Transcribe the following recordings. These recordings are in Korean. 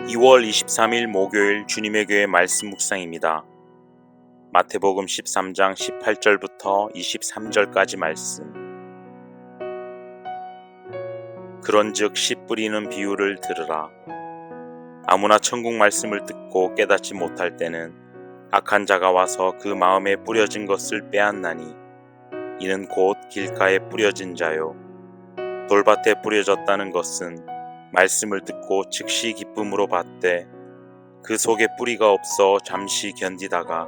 2월 23일 목요일 주님의 교회 말씀 묵상입니다. 마태복음 13장 18절부터 23절까지 말씀. 그런즉 씨 뿌리는 비유를 들으라. 아무나 천국 말씀을 듣고 깨닫지 못할 때는 악한 자가 와서 그 마음에 뿌려진 것을 빼앗나니 이는 곧 길가에 뿌려진 자요. 돌밭에 뿌려졌다는 것은 말씀을 듣고 즉시 기쁨으로 받되 그 속에 뿌리가 없어 잠시 견디다가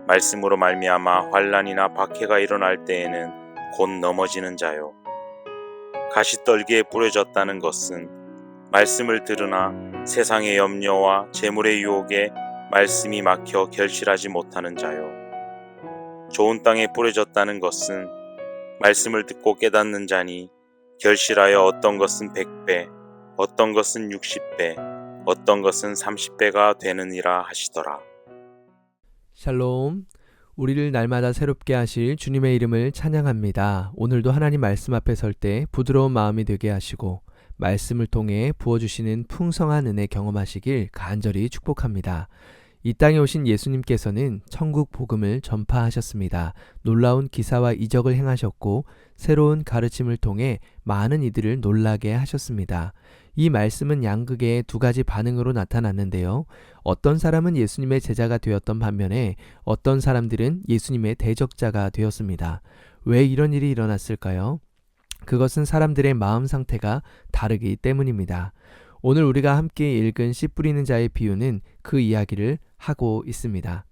말씀으로 말미암아 환난이나 박해가 일어날 때에는 곧 넘어지는 자요. 가시떨기에 뿌려졌다는 것은 말씀을 들으나 세상의 염려와 재물의 유혹에 말씀이 막혀 결실하지 못하는 자요. 좋은 땅에 뿌려졌다는 것은 말씀을 듣고 깨닫는 자니 결실하여 어떤 것은 100배, 어떤 것은 60배, 어떤 것은 30배가 되느니라 하시더라. 샬롬. 우리를 날마다 새롭게 하실 주님의 이름을 찬양합니다. 오늘도 하나님 말씀 앞에 설 때 부드러운 마음이 되게 하시고 말씀을 통해 부어주시는 풍성한 은혜 경험하시길 간절히 축복합니다. 이 땅에 오신 예수님께서는 천국 복음을 전파하셨습니다. 놀라운 기사와 이적을 행하셨고 새로운 가르침을 통해 많은 이들을 놀라게 하셨습니다. 이 말씀은 양극의 두 가지 반응으로 나타났는데요. 어떤 사람은 예수님의 제자가 되었던 반면에 어떤 사람들은 예수님의 대적자가 되었습니다. 왜 이런 일이 일어났을까요? 그것은 사람들의 마음 상태가 다르기 때문입니다. 오늘 우리가 함께 읽은 씨 뿌리는 자의 비유는 그 이야기를 하고 있습니다.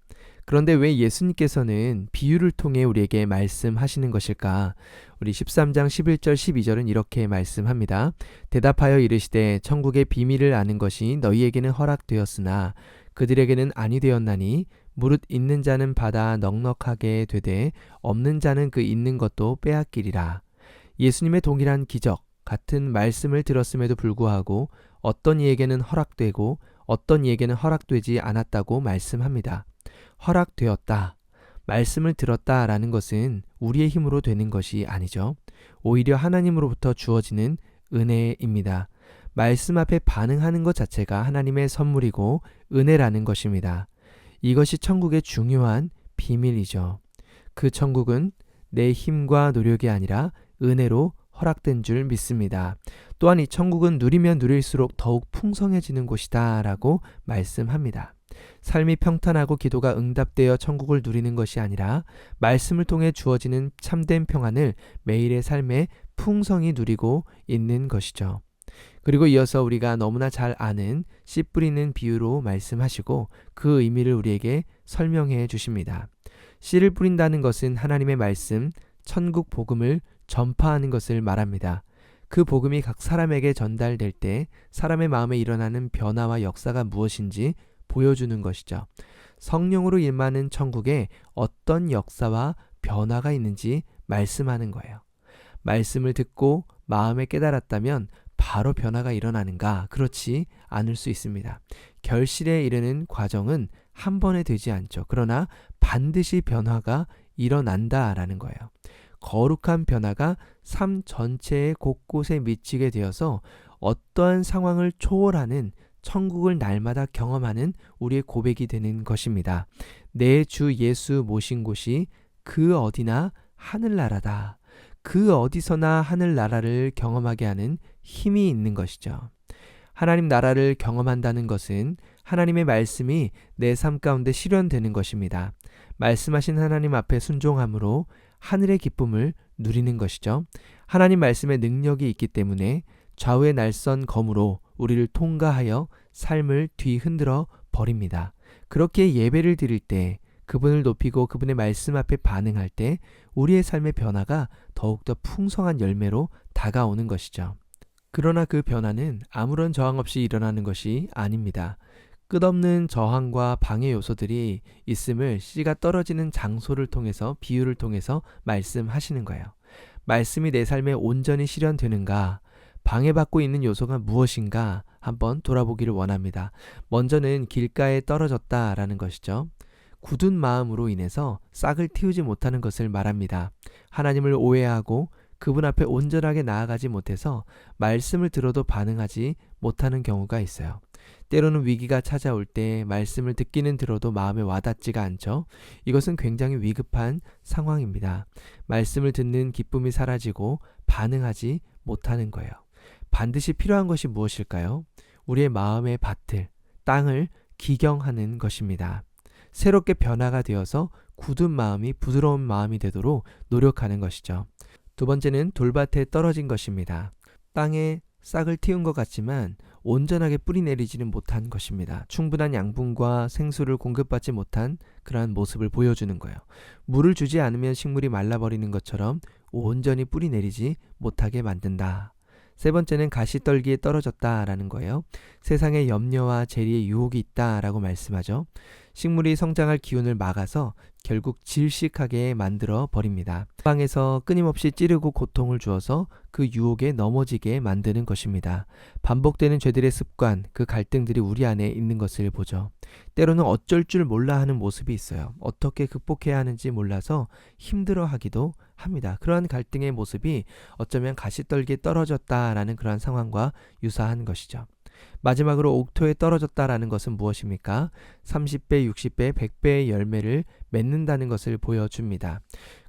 그런데 왜 예수님께서는 비유를 통해 우리에게 말씀하시는 것일까? 우리 13장 11절 12절은 이렇게 말씀합니다. 대답하여 이르시되 천국의 비밀을 아는 것이 너희에게는 허락되었으나 그들에게는 아니 되었나니 무릇 있는 자는 받아 넉넉하게 되되 없는 자는 그 있는 것도 빼앗기리라. 예수님의 동일한 기적, 같은 말씀을 들었음에도 불구하고 어떤 이에게는 허락되고 어떤 이에게는 허락되지 않았다고 말씀합니다. 허락되었다, 말씀을 들었다라는 것은 우리의 힘으로 되는 것이 아니죠. 오히려 하나님으로부터 주어지는 은혜입니다. 말씀 앞에 반응하는 것 자체가 하나님의 선물이고 은혜라는 것입니다. 이것이 천국의 중요한 비밀이죠. 그 천국은 내 힘과 노력이 아니라 은혜로 허락된 줄 믿습니다. 또한 이 천국은 누리면 누릴수록 더욱 풍성해지는 곳이다 라고 말씀합니다. 삶이 평탄하고 기도가 응답되어 천국을 누리는 것이 아니라 말씀을 통해 주어지는 참된 평안을 매일의 삶에 풍성히 누리고 있는 것이죠. 그리고 이어서 우리가 너무나 잘 아는 씨 뿌리는 비유로 말씀하시고 그 의미를 우리에게 설명해 주십니다. 씨를 뿌린다는 것은 하나님의 말씀, 천국 복음을 전파하는 것을 말합니다. 그 복음이 각 사람에게 전달될 때 사람의 마음에 일어나는 변화와 역사가 무엇인지 보여주는 것이죠. 성령으로 임하는 천국에 어떤 역사와 변화가 있는지 말씀하는 거예요. 말씀을 듣고 마음에 깨달았다면 바로 변화가 일어나는가? 그렇지 않을 수 있습니다. 결실에 이르는 과정은 한 번에 되지 않죠. 그러나 반드시 변화가 일어난다라는 거예요. 거룩한 변화가 삶 전체의 곳곳에 미치게 되어서 어떠한 상황을 초월하는 천국을 날마다 경험하는 우리의 고백이 되는 것입니다. 내 주 예수 모신 곳이 그 어디나 하늘나라다. 그 어디서나 하늘나라를 경험하게 하는 힘이 있는 것이죠. 하나님 나라를 경험한다는 것은 하나님의 말씀이 내 삶 가운데 실현되는 것입니다. 말씀하신 하나님 앞에 순종함으로 하늘의 기쁨을 누리는 것이죠. 하나님 말씀의 능력이 있기 때문에 좌우의 날선 검으로 우리를 통과하여 삶을 뒤흔들어 버립니다. 그렇게 예배를 드릴 때 그분을 높이고 그분의 말씀 앞에 반응할 때 우리의 삶의 변화가 더욱더 풍성한 열매로 다가오는 것이죠. 그러나 그 변화는 아무런 저항 없이 일어나는 것이 아닙니다. 끝없는 저항과 방해 요소들이 있음을 씨가 떨어지는 장소를 통해서 비유를 통해서 말씀하시는 거예요. 말씀이 내 삶에 온전히 실현되는가? 방해받고 있는 요소가 무엇인가? 한번 돌아보기를 원합니다. 먼저는 길가에 떨어졌다라는 것이죠. 굳은 마음으로 인해서 싹을 틔우지 못하는 것을 말합니다. 하나님을 오해하고 그분 앞에 온전하게 나아가지 못해서 말씀을 들어도 반응하지 못하는 경우가 있어요. 때로는 위기가 찾아올 때 말씀을 듣기는 들어도 마음에 와닿지가 않죠. 이것은 굉장히 위급한 상황입니다. 말씀을 듣는 기쁨이 사라지고 반응하지 못하는 거예요. 반드시 필요한 것이 무엇일까요? 우리의 마음의 밭을, 땅을 기경하는 것입니다. 새롭게 변화가 되어서 굳은 마음이 부드러운 마음이 되도록 노력하는 것이죠. 두 번째는 돌밭에 떨어진 것입니다. 땅에 싹을 틔운 것 같지만 온전하게 뿌리 내리지는 못한 것입니다. 충분한 양분과 생수를 공급받지 못한 그러한 모습을 보여주는 거예요. 물을 주지 않으면 식물이 말라버리는 것처럼 온전히 뿌리 내리지 못하게 만든다. 세 번째는 가시떨기에 떨어졌다라는 거예요. 세상에 염려와 재리의 유혹이 있다라고 말씀하죠. 식물이 성장할 기운을 막아서 결국 질식하게 만들어 버립니다. 방에서 끊임없이 찌르고 고통을 주어서 그 유혹에 넘어지게 만드는 것입니다. 반복되는 죄들의 습관, 그 갈등들이 우리 안에 있는 것을 보죠. 때로는 어쩔 줄 몰라 하는 모습이 있어요. 어떻게 극복해야 하는지 몰라서 힘들어하기도 합니다. 그러한 갈등의 모습이 어쩌면 가시떨기에 떨어졌다라는 그러한 상황과 유사한 것이죠. 마지막으로 옥토에 떨어졌다라는 것은 무엇입니까? 30배, 60배, 100배의 열매를 맺는다는 것을 보여줍니다.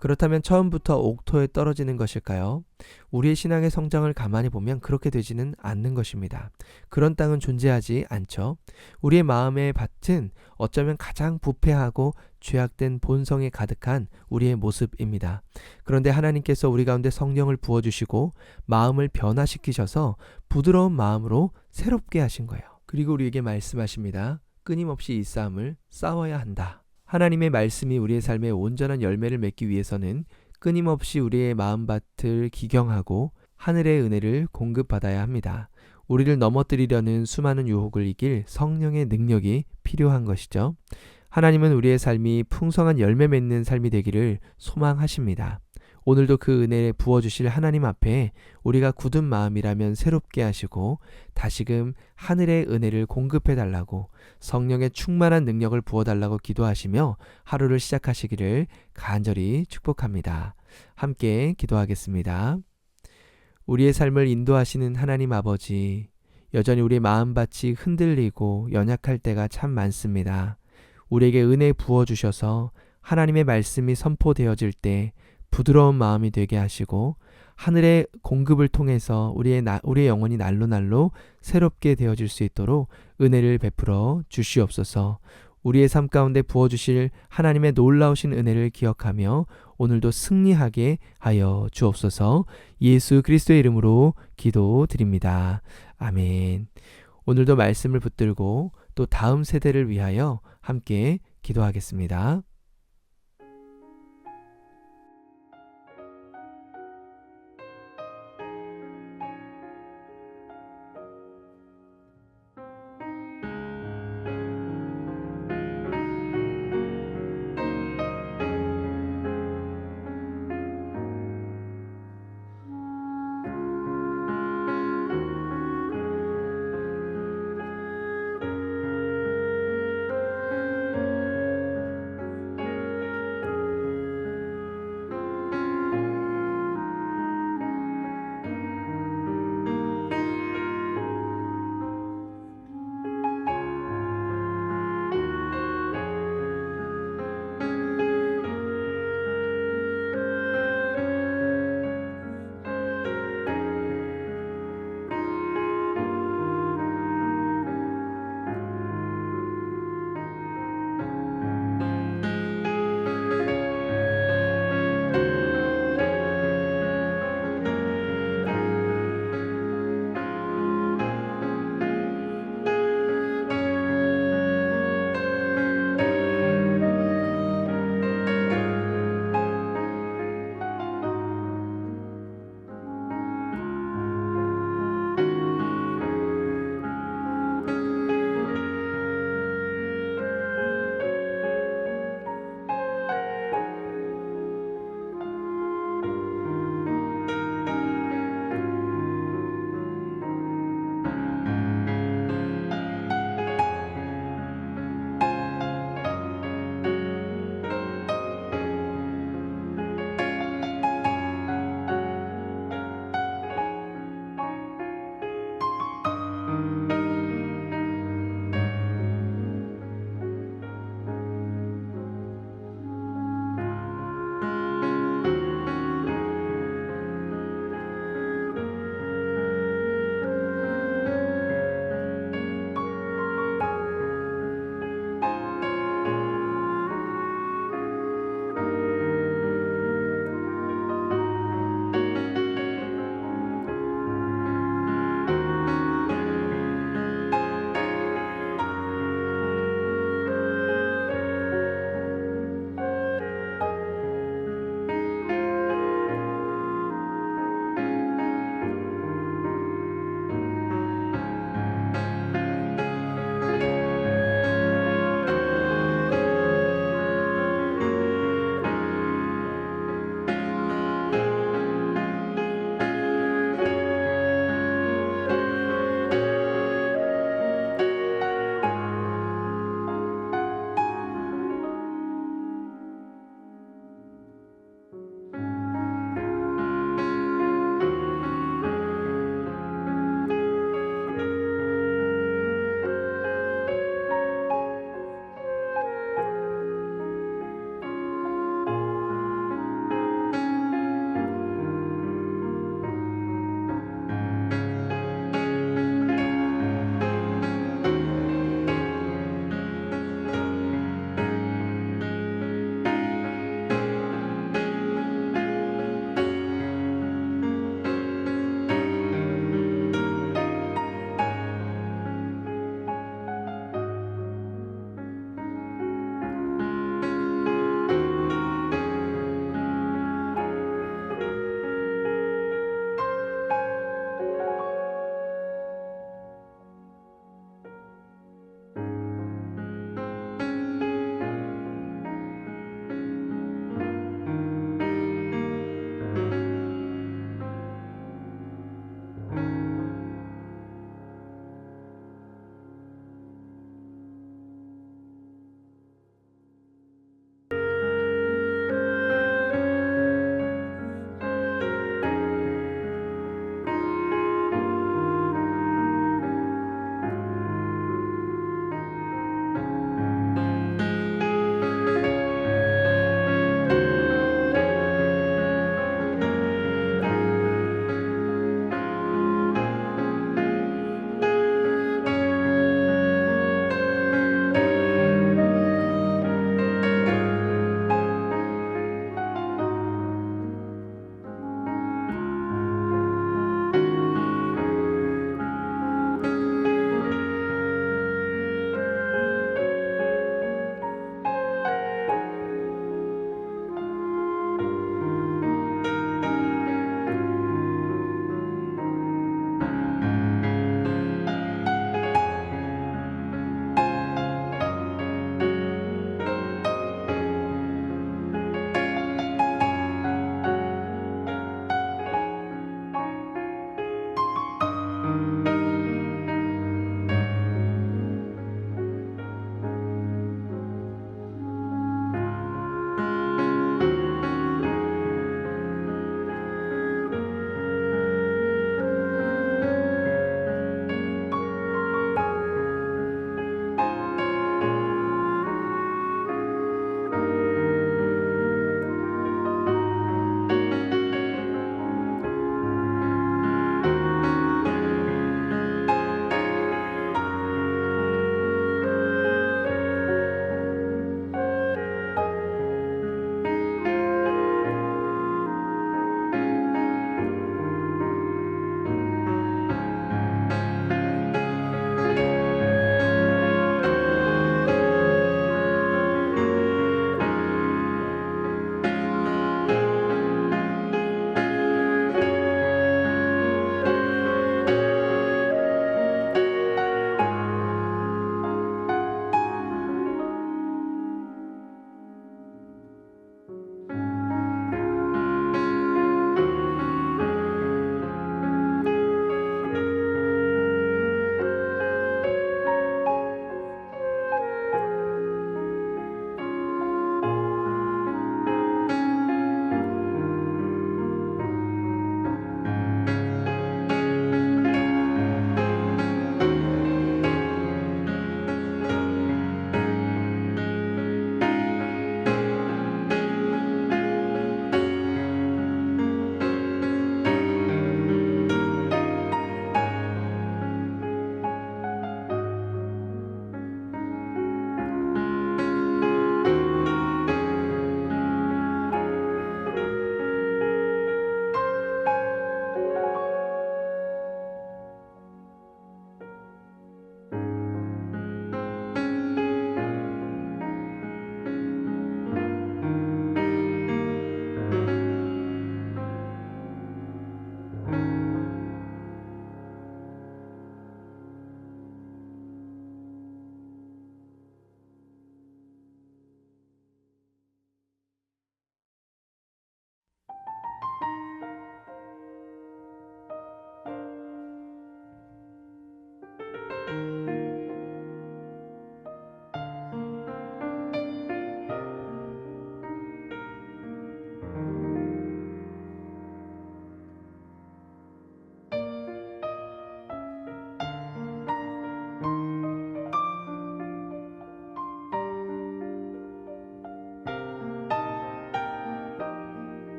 그렇다면 처음부터 옥토에 떨어지는 것일까요? 우리의 신앙의 성장을 가만히 보면 그렇게 되지는 않는 것입니다. 그런 땅은 존재하지 않죠. 우리의 마음의 밭은 어쩌면 가장 부패하고 죄악된 본성이 가득한 우리의 모습입니다. 그런데 하나님께서 우리 가운데 성령을 부어주시고 마음을 변화시키셔서 부드러운 마음으로 새롭게 하신 거예요. 그리고 우리에게 말씀하십니다. 끊임없이 이 싸움을 싸워야 한다. 하나님의 말씀이 우리의 삶에 온전한 열매를 맺기 위해서는 끊임없이 우리의 마음밭을 기경하고 하늘의 은혜를 공급받아야 합니다. 우리를 넘어뜨리려는 수많은 유혹을 이길 성령의 능력이 필요한 것이죠. 하나님은 우리의 삶이 풍성한 열매 맺는 삶이 되기를 소망하십니다. 오늘도 그 은혜에 부어주실 하나님 앞에 우리가 굳은 마음이라면 새롭게 하시고 다시금 하늘의 은혜를 공급해 달라고 성령의 충만한 능력을 부어달라고 기도하시며 하루를 시작하시기를 간절히 축복합니다. 함께 기도하겠습니다. 우리의 삶을 인도하시는 하나님 아버지, 여전히 우리의 마음밭이 흔들리고 연약할 때가 참 많습니다. 우리에게 은혜 부어주셔서 하나님의 말씀이 선포되어질 때 부드러운 마음이 되게 하시고 하늘의 공급을 통해서 우리의 영혼이 날로 새롭게 되어질 수 있도록 은혜를 베풀어 주시옵소서. 우리의 삶 가운데 부어주실 하나님의 놀라우신 은혜를 기억하며 오늘도 승리하게 하여 주옵소서. 예수 그리스도의 이름으로 기도드립니다. 아멘. 오늘도 말씀을 붙들고 또 다음 세대를 위하여 함께 기도하겠습니다.